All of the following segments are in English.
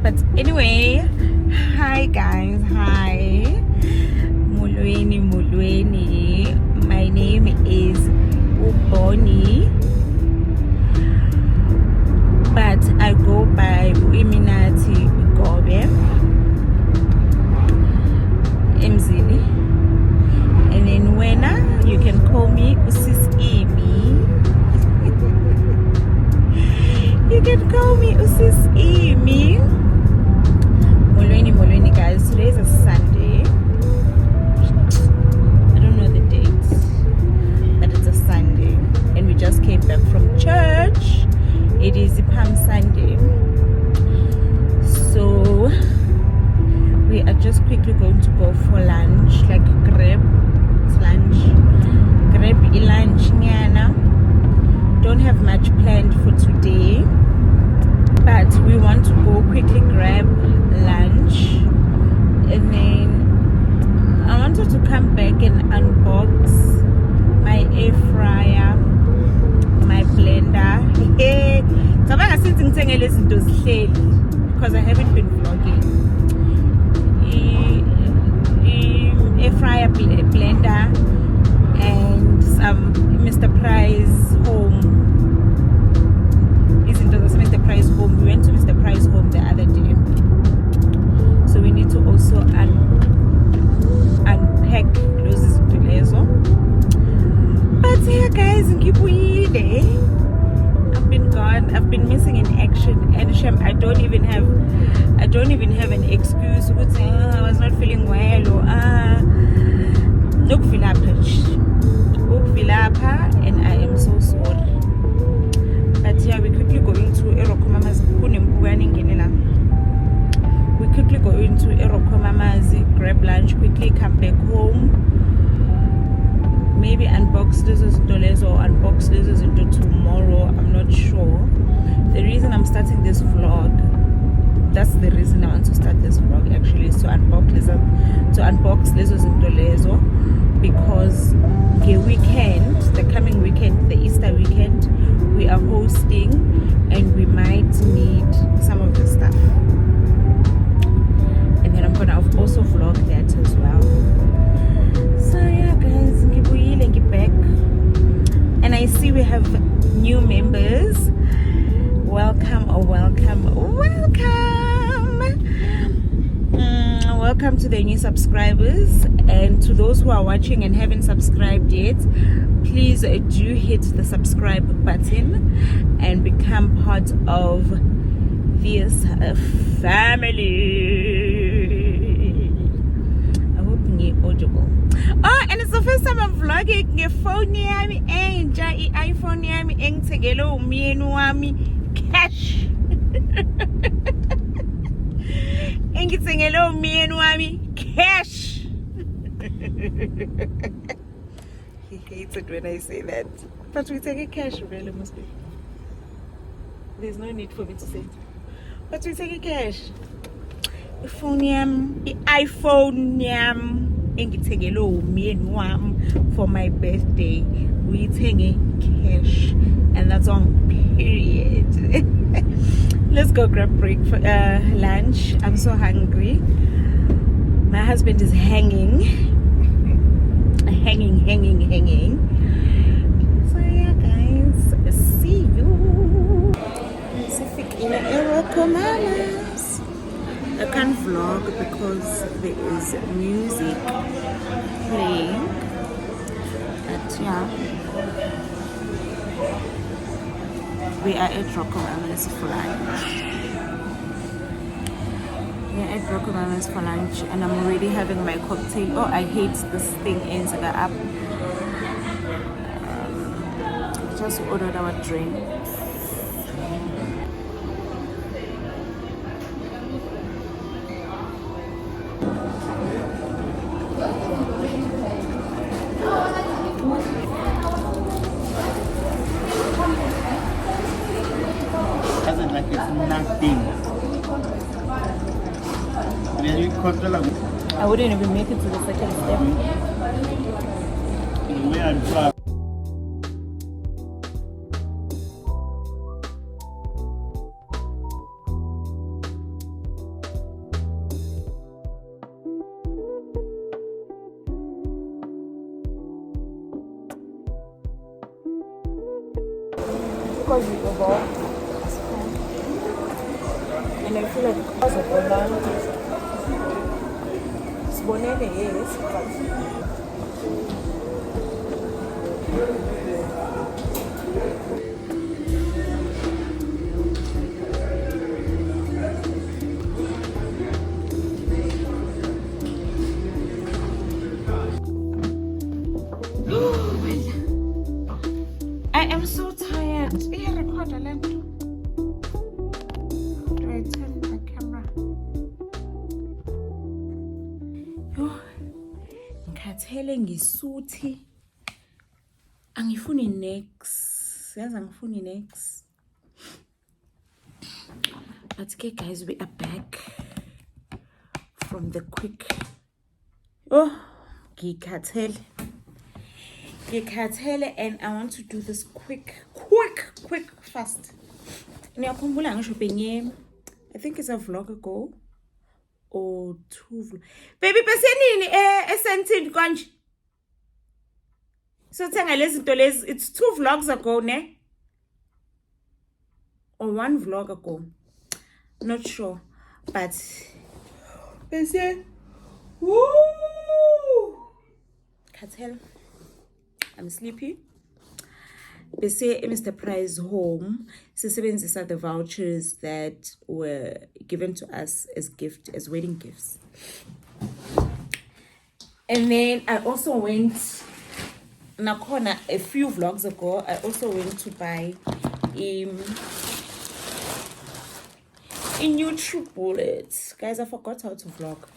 But anyway, hi guys, hi. Mulweni. My name is Uboni, but I go by Uiminati Gobe Mzini. And then Wena, you can call me Usis Imi. You can call me Usis Imi. Mulweni guys, today is a Sunday. I don't know the date, but it's a Sunday. And we just came back from church. It is Palm Sunday. So we are just quickly going to go for lunch, like grab lunch nyana. Don't have much planned for today, but we want to go quickly grab lunch, and then I wanted to come back and unbox my air fryer, my blender. Because I haven't been vlogging. Air fryer, blender, and some Mr. Price home. Isn't it Mr. Price home? We went to Mr. Price home the other day, so we need to also unpack those together. But yeah, guys, I've been gone. I've been missing in action, and I don't even have an excuse. I was not feeling well, or and I am so sorry. But yeah, we're quickly going to Erokomama's. We quickly go into Erokomama's, grab lunch, quickly come back home. Maybe unbox this is dollars or unbox this is into tomorrow. I'm not sure. The reason I'm starting this vlog, that's the reason I want to start this vlog actually, is to unbox this is into Lezo, because the coming weekend, the Easter weekend, we are hosting and we might need some of the stuff, and then I'm gonna also vlog that as well. So yeah guys, get back, and I see we have new members. Welcome to the new subscribers, and to those who are watching and haven't subscribed yet, please do hit the subscribe button and become part of this family. I hope you're audible. Oh, and it's the first time I'm vlogging your phone yami enja iPhone yami engithegele umyeni wami cash. Engithengele umyeni wami cash. He hates it when I say that. But we take a cash really must be. There's no need for me to say it. But we take a cash. Phone yam, iPhone yam. For my birthday, we take cash, and that's on period. Let's go grab break for lunch. I'm so hungry. My husband is hanging. So yeah guys, see you. Pacific in Erokomamas. I can't vlog because there is music playing, but yeah, we are at Rokomama's for lunch. We're at Rokomama's for lunch, and I'm already having my cocktail. Oh, I hate this thing ends the app. Just ordered our drink. Doesn't like it's nothing. I wouldn't even make it to the second step. because you evolved. And I feel like because of the land, it's bonene, yes, but I am so tired. Yeah, record a land. Do I turn the camera? Yo, ngikhathele ngisuthi. Angifuni next. Yazi angifuni next. But okay, guys, we are back from the quick. Oh, ngikhathele, and I want to do this quick, fast. Ngiyakhumbula ngisho benye, I think it's a vlog ago or 2 vlog. Baby besenini esentini konje. So thenga lezi zinto lezi, it's 2 vlogs ago ne? Or 1 vlog ago. Not sure, but bese woo! Cartel. I'm sleepy. Bese Mr. Price home. Sisebenzisa the vouchers that were given to us as gift, as wedding gifts. And then I also went, nakhona a few vlogs ago, I also went to buy a NutriBullet. Guys, I forgot how to vlog.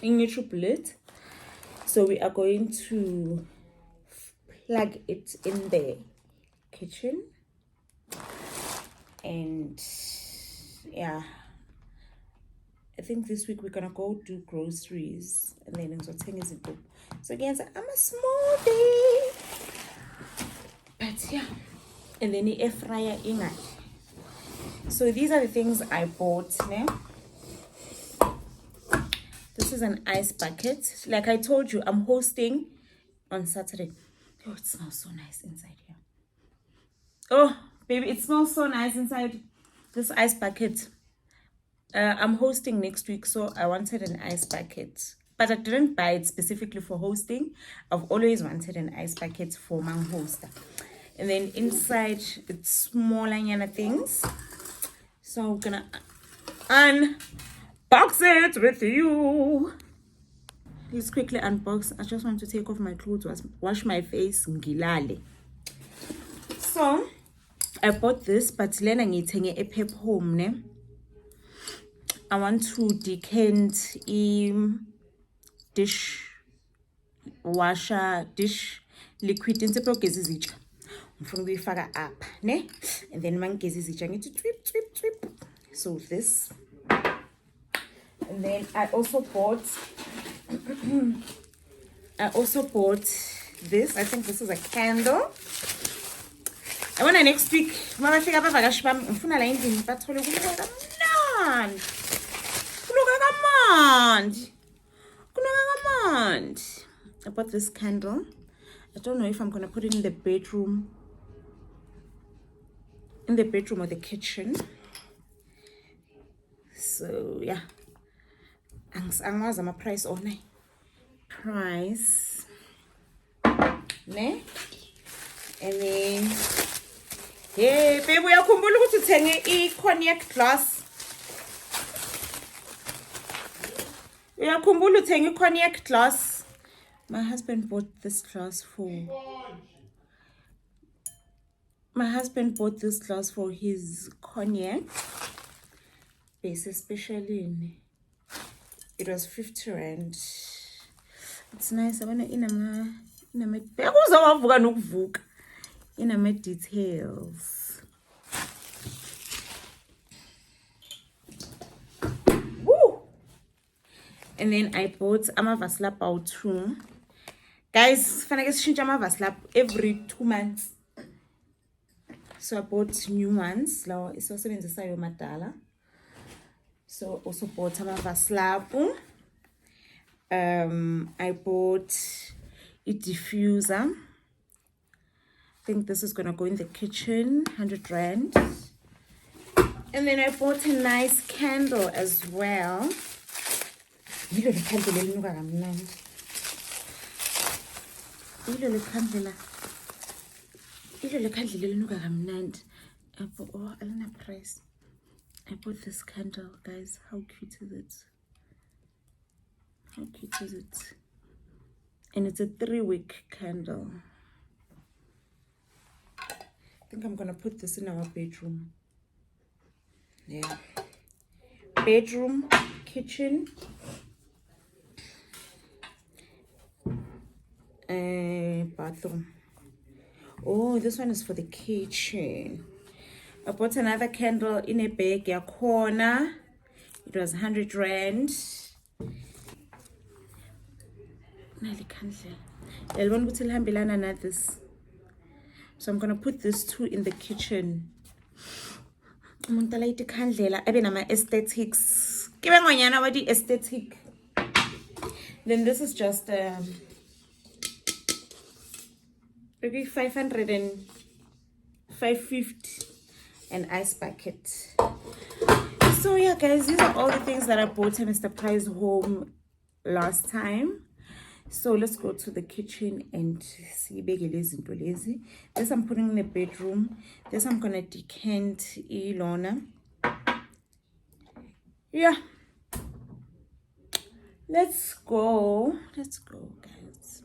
A NutriBullet. So we are going to plug it in the kitchen. And yeah, I think this week we're gonna go do groceries and then so again, I'm a smoothie. But yeah, and then the Airfryer in. So these are the things I bought now. This is an ice bucket. Like I told you, I'm hosting on Saturday. Oh, it smells so nice inside here. Oh, baby, it smells so nice inside this ice bucket. I'm hosting next week, so I wanted an ice bucket. But I didn't buy it specifically for hosting. I've always wanted an ice bucket for my hoster. And then inside, it's smaller things. So I'm gonna unbox it with you. Let's quickly unbox. I just want to take off my clothes, wash my face, ngilale. So I bought this, but lena ngithenge epep home ne. I want to decant dish washer dish liquid insipho gezi zitsha. Ngifuna ukuyifaka up ne, and then mangezi zitsha ngithi twip. So this, and then I also bought this. I think this is a candle. I want next week mabafika abavakashi bami ngifuna la endlini bathole kunuka kamandi. I bought this candle. I don't know if I'm gonna put it in the bedroom or the kitchen. So yeah, angazi price on price ne. And then hey baby, uyakhumbula ukuthi uthenge i-cognac glass? Uyakhumbula uthenge i-cognac glass? My husband bought this glass for his cognac base, especially it was 50 rand. It's nice. I wanna inama details. Woo! And then I bought amavaslap out too. Guys, fanele sishintshe amavaslap every 2 months. So I bought new ones. Lawa isosebenzisayo madala. So also bought amavaslap. I bought a diffuser. think this is gonna go in the kitchen, 100 rand. And then I bought a nice candle as well. Yilo le candle elinuka kamnandi. Yilo le candle elinuka kamnandi. I bought, oh, alina price. I bought this candle, guys. How cute is it? How cute is it? And it's a 3-wick candle. I think I'm gonna put this in our bedroom. Yeah. Bedroom, kitchen, bathroom. Oh, this one is for the kitchen. I bought another candle in a bag, ya corner. It was 100 rand. So I'm gonna put this two in the kitchen. Aesthetics. Aesthetic. Then this is just 500 and 550 an ice bucket. So yeah, guys, these are all the things that I bought at Mr. Price home last time. So let's go to the kitchen and see lazy. This I'm putting in the bedroom. This I'm gonna decant Ilona. Yeah. Let's go, guys.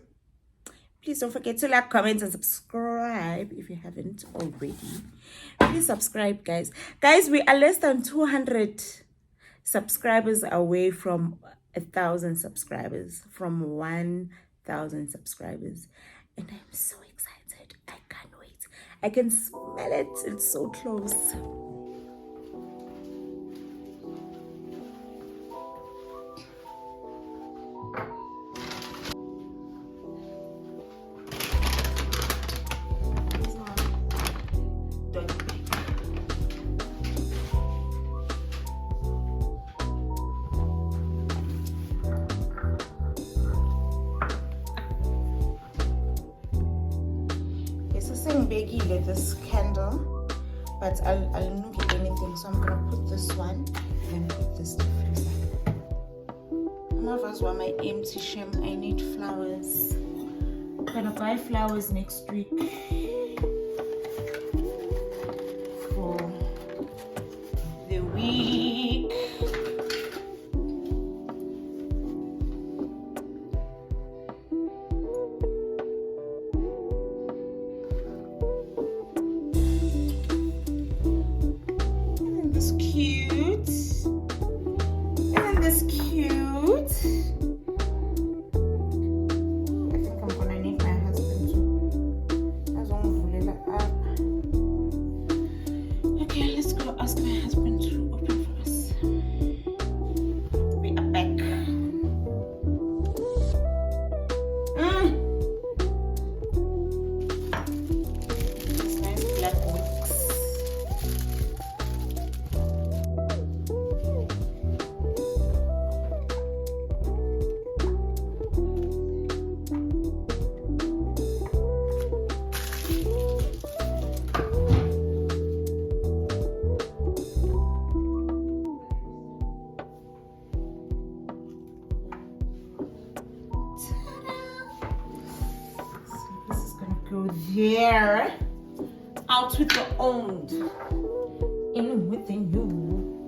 Please don't forget to like, comment, and subscribe if you haven't already. Please subscribe, guys. Guys, we are less than 200 subscribers away from 1,000 subscribers, from 1,000 subscribers, and I'm so excited. I can't wait. I can smell it. It's so close. This candle, but I'll not get anything, so I'm gonna put this one and put this to freezer. Marvels were my empty shame. I need flowers. I'm gonna buy flowers next week for the week. There, out with the old, in with the new.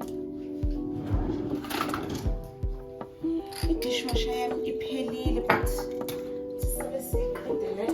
Dishwasher yam iphelile, but sibe siqedile.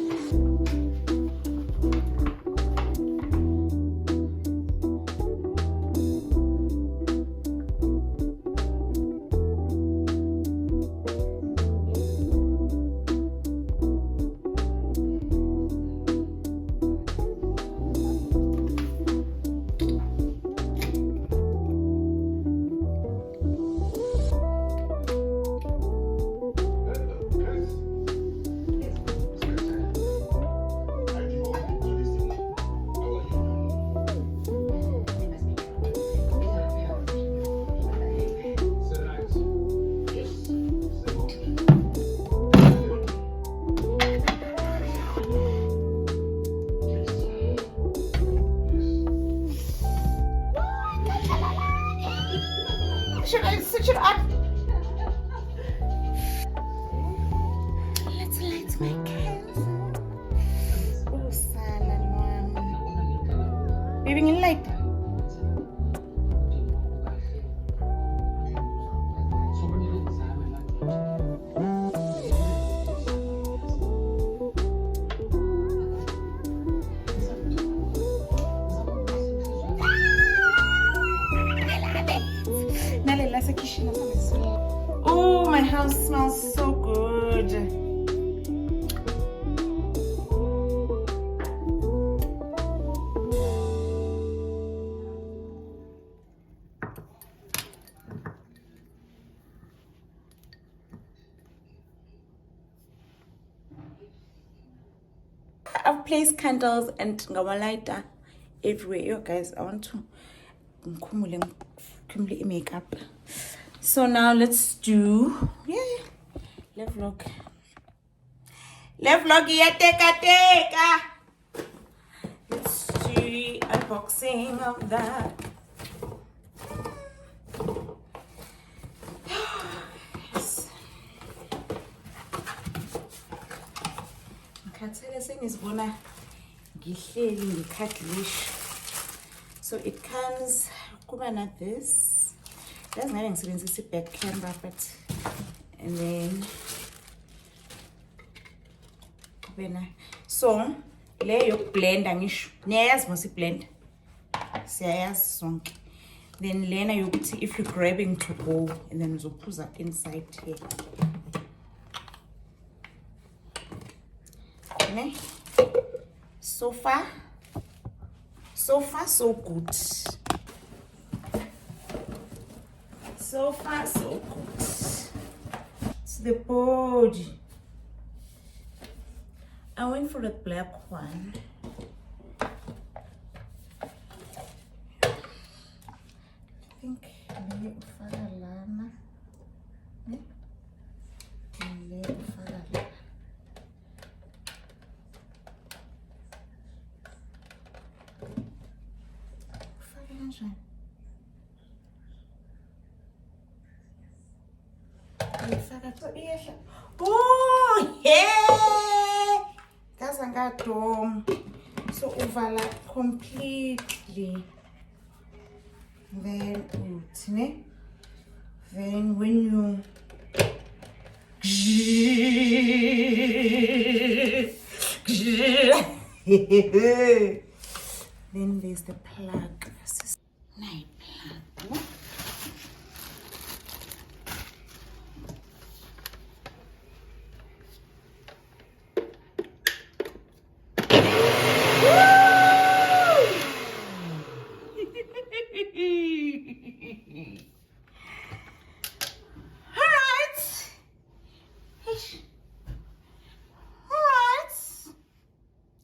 Should I switch it on? Let's light my candle. Oh, salad, mom. Baby, you light? Oh, my house smells so good. I've placed candles and lighter everywhere. Yo, guys, I want to accumulate makeup. So now let's do left vlog. Teka. Let's do unboxing of that. Yes. So it comes like this. That's not expensive, it's back camera, but and then so lay your blend and yes, must blend. Then Lena, you if you're grabbing to go, and then you put that inside here. Okay. So far, so good. So far, so good. It's the body. I went for the black one. I think lana. Oh yeah, that's a dome. So overlap completely. Then when you then there's the plug. Night plug.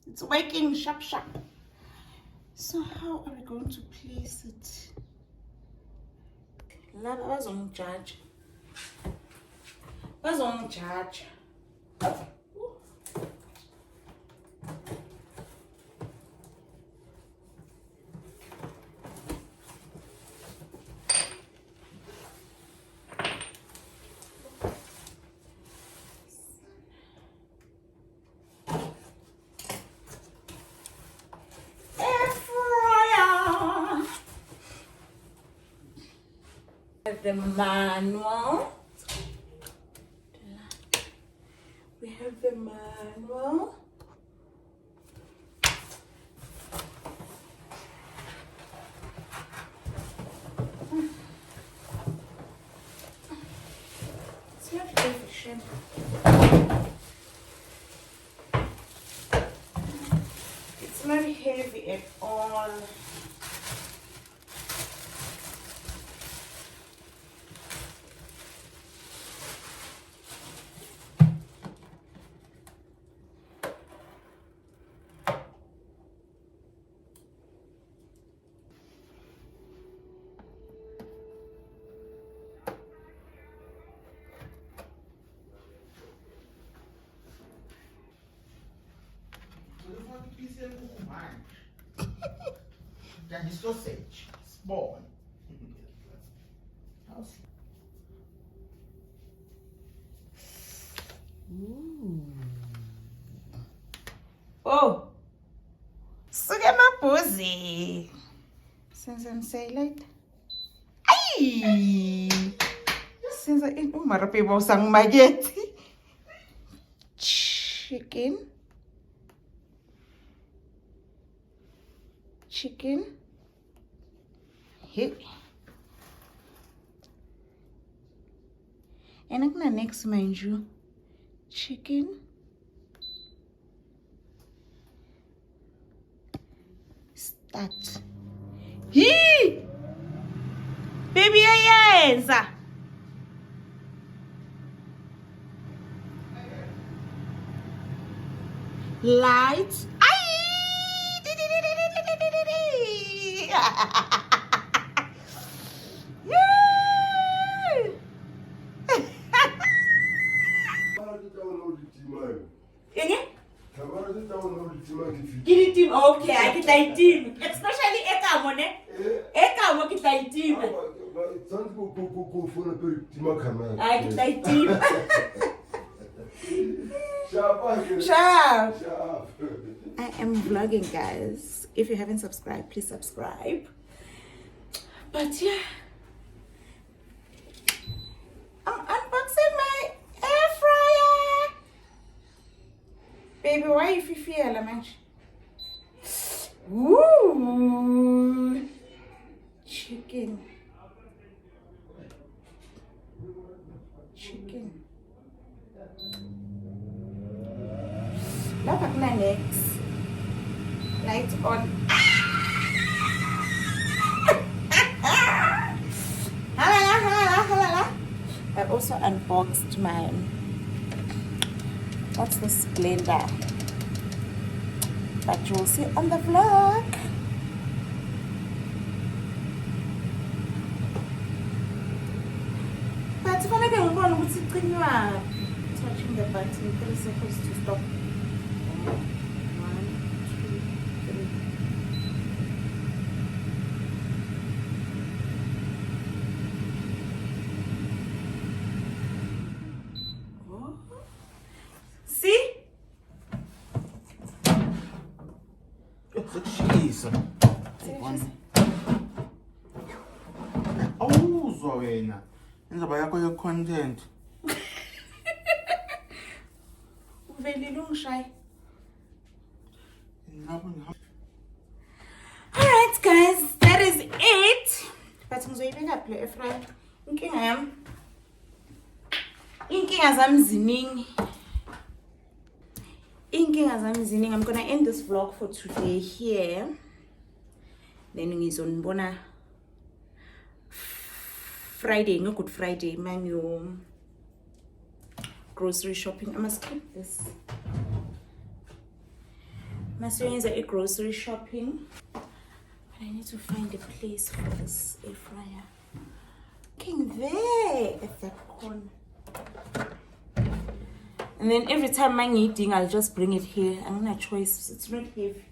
It's working sharp. So how are we going to place it? What's on charge? Airfryer. The manual. We have the manual. It's not efficient. It's not heavy at all. Sausage, spawn. How salad. Ay! Since I oh marape ba usang spaghetti. Chicken. Hey. And I'm gonna next mind you. Chicken. Start. Yee! Baby, yes! Lights. Okay, I get that team. Especially Ekamone. Ekamo get that team. I get that team. Sharp. I am vlogging, guys. If you haven't subscribed, please subscribe. But yeah, I'm unboxing my air fryer. Baby, why you feel man? Ooh, chicken. Lapha kuna next. Light on. I also unboxed my, what's this blender? But you'll see on the vlog. But if I'm going to touching the button, 3 seconds to stop. 1, 2, 3. Oh. See? It's a cheese. Oh, Zoena. Indaba yakho ye-content. Uvelile ungishaya. Alright guys, that is it. But ngizoyibeka phi le airfryer? Inkinga zami ziningi. I'm gonna end this vlog for today here. Then ngizonibona Friday, no Good Friday, man, your grocery shopping. I must keep this. Must a grocery shopping. But I need to find a place for this air fryer. King there at that corner. And then every time I'm eating, I'll just bring it here. I'm gonna choice. It's not heavy.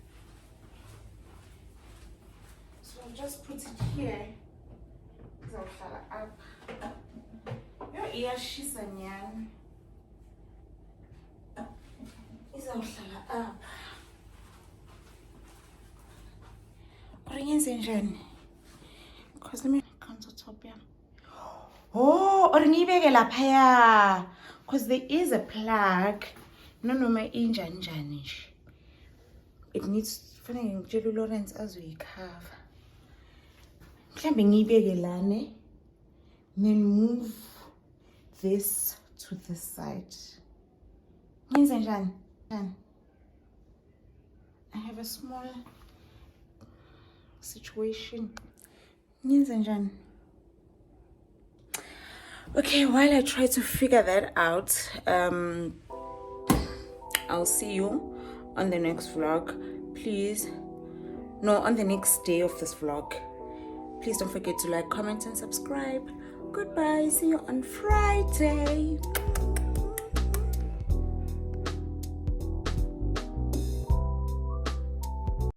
So I'll just put it here. Your ear she's a nyan. Is up. Because let me countertop here. Oh, or because there is a plug. No, my injanish. It needs funny Jelly Lawrence as we carve. Then move this to the side. I have a small situation. Okay, while I try to figure that out, I'll see you on the next vlog. On the next day of this vlog. Please don't forget to like, comment, and subscribe. Goodbye. See you on Friday.